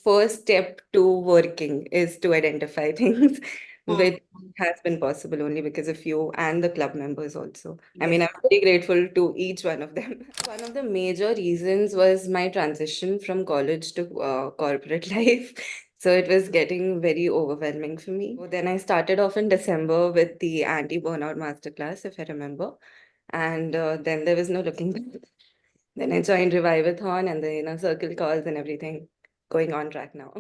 first step to working is to identify things, Hmm. which has been possible only because of you and the club members also. I Yes. mean, I'm very grateful to each one of them. One of the major reasons was my transition from college to corporate life. So it was getting very overwhelming for me. So then I started off in December with the anti-burnout masterclass, if I remember. And then there was no looking back. Then I joined Revivathon and the circle calls and everything going on track now.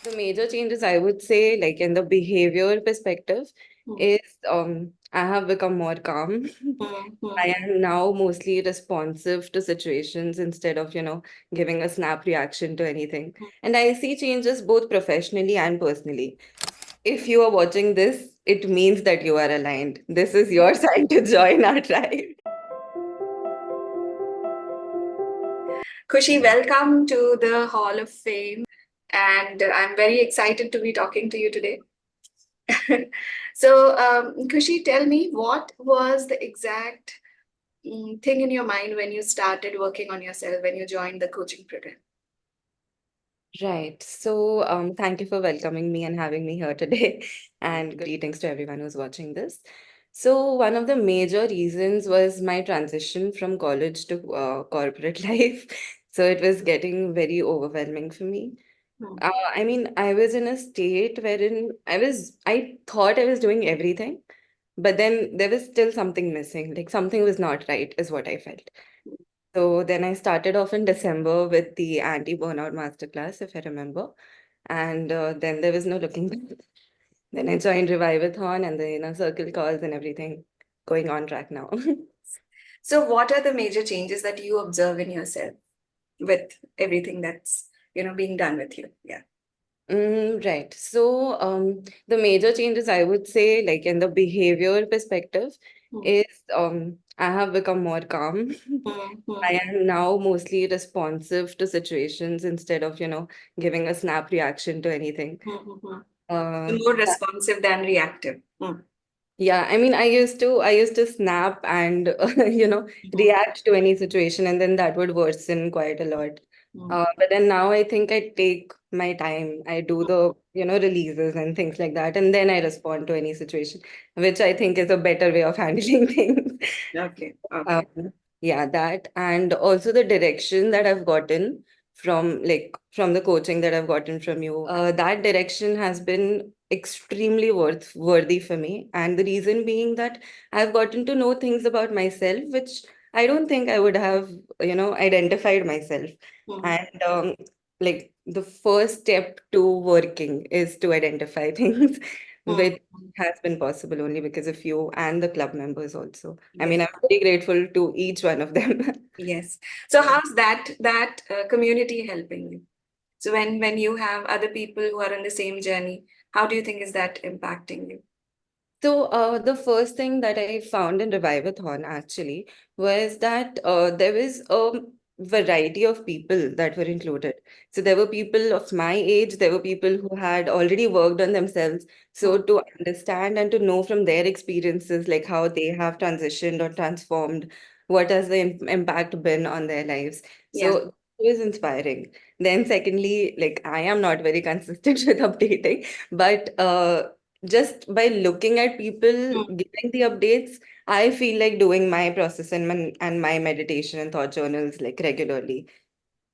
The major changes I would say, like in the behavior perspective, Hmm. is I have become more calm. Hmm. I Hmm. am now mostly responsive to situations instead of, giving a snap reaction to anything. And I see changes both professionally and personally. If you are watching this, it means that you are aligned. This is your sign to join our tribe. Khushi, welcome to the Hall of Fame. And I'm very excited to be talking to you today. So, Khushi, tell me what was the exact thing in your mind when you started working on yourself, when you joined the coaching program? Right. So, thank you for welcoming me and having me here today. And greetings to everyone who's watching this. So, one of the major reasons was my transition from college to corporate life. So, it was getting very overwhelming for me. Hmm. I mean, I was in a state wherein I thought I was doing everything, but then there was still something missing. Like something was not right, is what I felt. So then I started off in December with the anti-burnout masterclass, if I remember. And then there was no looking back. Then I joined Revivathon and the circle calls and everything going on track now. So, what are the major changes that you observe in yourself with everything that's being done with you? Yeah. Right. So the major changes I would say, like in the behavior perspective, Hmm. is I have become more calm. Hmm. Hmm. I am now mostly responsive to situations instead of, giving a snap reaction to anything. Hmm. Hmm. Hmm. Uh, More responsive than reactive. Hmm. Yeah, I mean, I used to snap and Hmm. react to any situation, and then that would worsen quite a lot. Hmm. But then now I think I take my time. I do the releases and things like that, and then I respond to any situation, which I think is a better way of handling things. Okay. Um, Okay. yeah, that and also the direction that I've gotten from the coaching that I've gotten from you. That direction has been extremely worthy for me. And the reason being that I've gotten to know things about myself, which I don't think I would have, identified myself. Hmm. And like the first step to working is to identify things, Hmm. which has been possible only because of you and the club members also. I Yes. mean, I'm very grateful to each one of them. Yes. So how's that community helping you? So when you have other people who are on the same journey, how do you think is that impacting you? So, the first thing that I found in Revivathon actually was that there was a variety of people that were included. So, there were people of my age, there were people who had already worked on themselves. So, Hmm. to understand and to know from their experiences, like how they have transitioned or transformed, what has the impact been on their lives. Yeah. So, it was inspiring. Then, secondly, like I am not very consistent with updating, but just by looking at people Hmm. giving the updates, I feel like doing my process and my meditation and thought journals like regularly.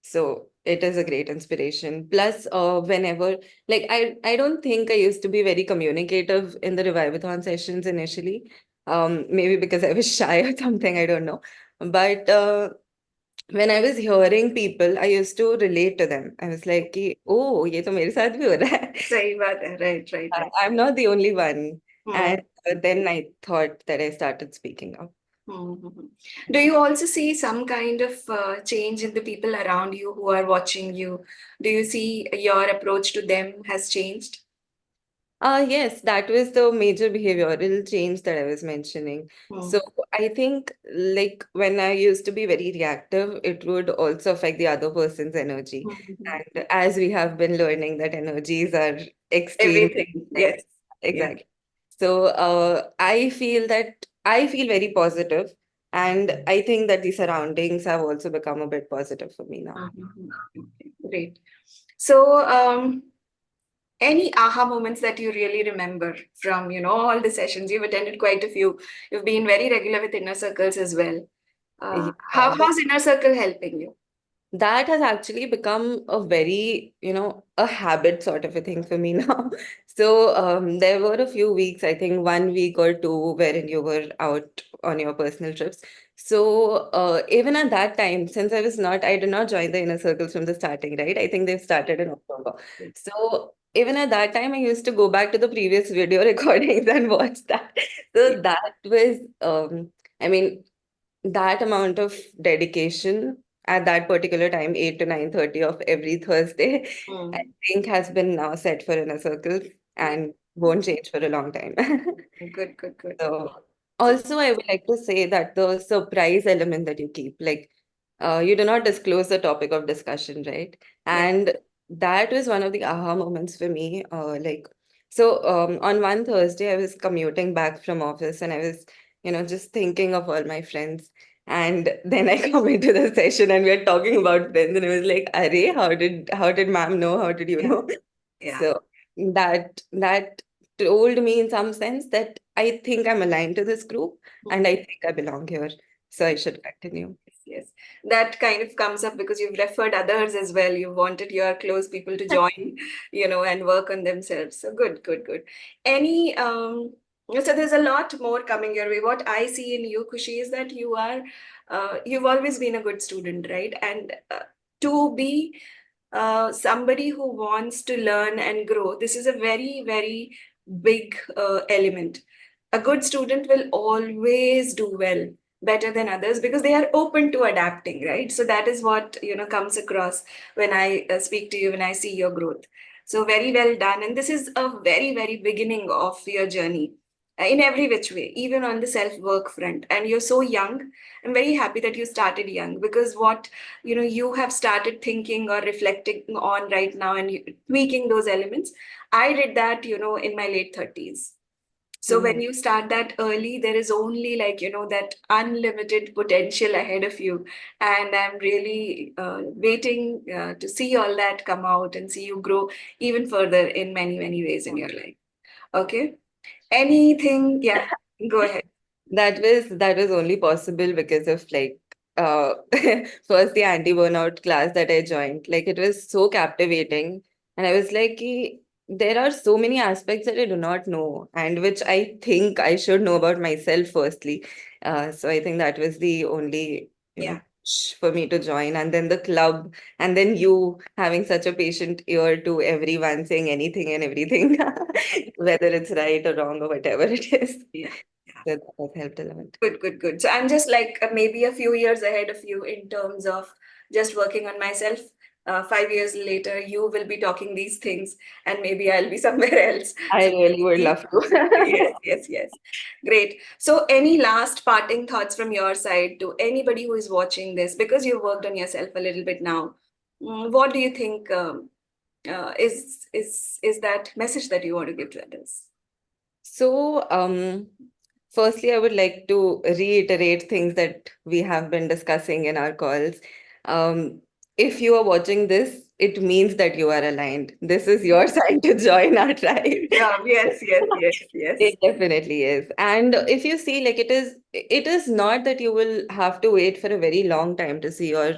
So it is a great inspiration. Plus, whenever like I don't think I used to be very communicative in the Revivathon sessions initially. Maybe because I was shy or something, I don't know. But when I was hearing people, I used to relate to them. I was like, कि, oh, ये तो मेरे साथ भी हो रहा है. सही बात है. Right, right, right. I'm not the only one. Hmm. And then I thought that I started speaking up. Hmm. Hmm, hmm. Do you also see some kind of change in the people around you who are watching you? Do you see your approach to them has changed? Yes, that was the major behavioral change that I was mentioning. Hmm. So I think like when I used to be very reactive, it would also affect the other person's energy. Hmm, hmm, hmm. And as we have been learning that energies are extremely Everything. connected. Yes. Yeah. Exactly. So I feel very positive, and I think that the surroundings have also become a bit positive for me now. Mhm. Great. So, any aha moments that you really remember from, all the sessions? You've attended quite a few. You've been very regular with inner circles as well. Yeah, How's inner circle helping you? that has actually become a very, a habit sort of a thing for me now. So there were a few weeks, I think 1 week or two, wherein you were out on your personal trips. So even at that time, since I did not join the inner circles from the starting, right? I think they've started in October. So even at that time, I used to go back to the previous video recordings and watch that. Yeah. So that was, I mean, that amount of dedication at that particular time, 8 to 9:30 of every Thursday, I Mm. think has been now set for inner circle Yeah. and won't change for a long time. Good, good, good. So, also, I would like to say that the surprise element that you keep, like, you do not disclose the topic of discussion, right? Yeah. And that was one of the aha moments for me. On one Thursday, I was commuting back from office and I was, just thinking of all my friends. And then I come into the session and we are talking about friends, and it was like, Arey, how did ma'am know? How did you Yeah. know? Yeah. So that told me in some sense that I think I'm aligned to this group and I think I belong here. So I should continue. Yes, yes. That kind of comes up because you've referred others as well. You wanted your close people to join, and work on themselves. So good, good, good. Any so there's a lot more coming your way. What I see in you, Kushi, is that you've always been a good student, right? And to be somebody who wants to learn and grow, this is a very, very big element. A good student will always do well, better than others, because they are open to adapting, right? So that is what comes across when I speak to you, when I see your growth. So very well done, and this is a very, very beginning of your journey, in every which way, even on the self work front. And you're so young. I'm very happy that you started young, because what you have started thinking or reflecting on right now, and tweaking those elements, I did that in my late 30s. So when Mhm. you start that early, there is only, like, that unlimited potential ahead of you. And I'm really waiting to see all that come out and see you grow even further in many, many ways in your life. Okay. Anything? Yeah, go ahead. That was only possible because of like first the anti-burnout class that I joined. Like it was so captivating. And I was like, there are so many aspects that I do not know and which I think I should know about myself firstly. So I think that was the only, Yeah. push for me to join. And then the club, and then you having such a patient ear to everyone saying anything and everything, whether it's right or wrong or whatever it is. Yeah. Yeah. That has helped a lot. Good, good, good. So I'm just like maybe a few years ahead of you in terms of just working on myself. 5 years later, you will be talking these things, and maybe I'll be somewhere else. I So really would love yes, to. yes, yes. Great. So, any last parting thoughts from your side to anybody who is watching this? Because you've worked on yourself a little bit now, what do you think is that message that you want to give to others? So, firstly, I would like to reiterate things that we have been discussing in our calls. Um, if you are watching this, it means that you are aligned. This is your sign to join our tribe. Yeah, yes, yes, yes, yes. It definitely is. And if you see, like it is not that you will have to wait for a very long time to see your,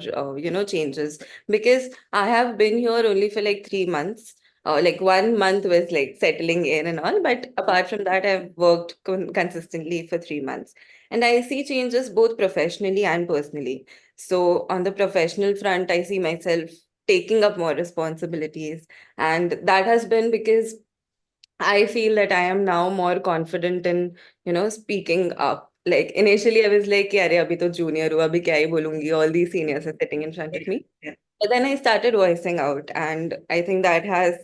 changes. Because I have been here only for like 3 months. Like 1 month was like settling in and all. But apart from that, I've worked consistently for 3 months. And I see changes both professionally and personally. So on the professional front, I see myself taking up more responsibilities. And that has been because I feel that I am now more confident in, speaking up. Like initially I was like, "कि अरे अभी तो junior हूँ, अभी क्या ही बोलूंगी?" All these seniors are sitting in front Yeah, of me. yeah. But then I started voicing out, and I think that has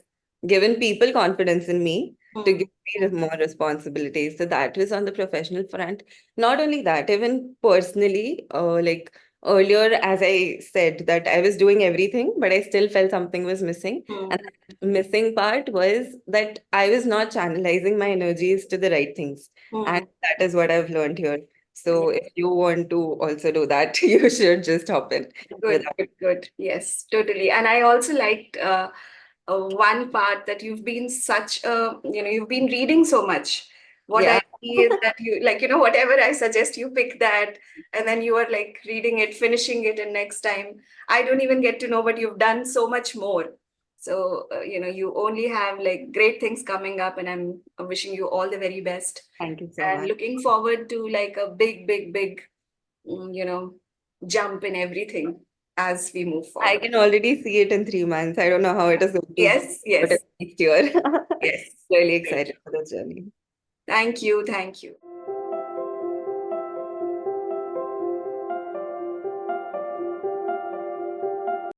given people confidence in me to Hmm. give me more responsibilities. So that was on the professional front. Not only that, even personally, like earlier, as I said, that I was doing everything, but I still felt something was missing. And Hmm. that missing part was that I was not channelizing my energies to the right things. And Hmm. that is what I've learned here. Yeah. So if you want to also do that, you should just hop in with Good, good, good. Yes, totally. And I also liked one part that you've been such a, you've been reading so much. What yeah. I see is that you, like, whatever I suggest, you pick that and then you are like reading it, finishing it, and next time I don't even get to know, but you've done so much more. So, you only have like great things coming up, and I'm wishing you all the very best Thank you so and much. looking forward to like a big, big, big, jump in everything as we move I forward. can already see it in 3 months. I don't know how it is going to be, Yes, but yes, it's next year. yes. Really Great. excited for the journey. Thank you. Thank you.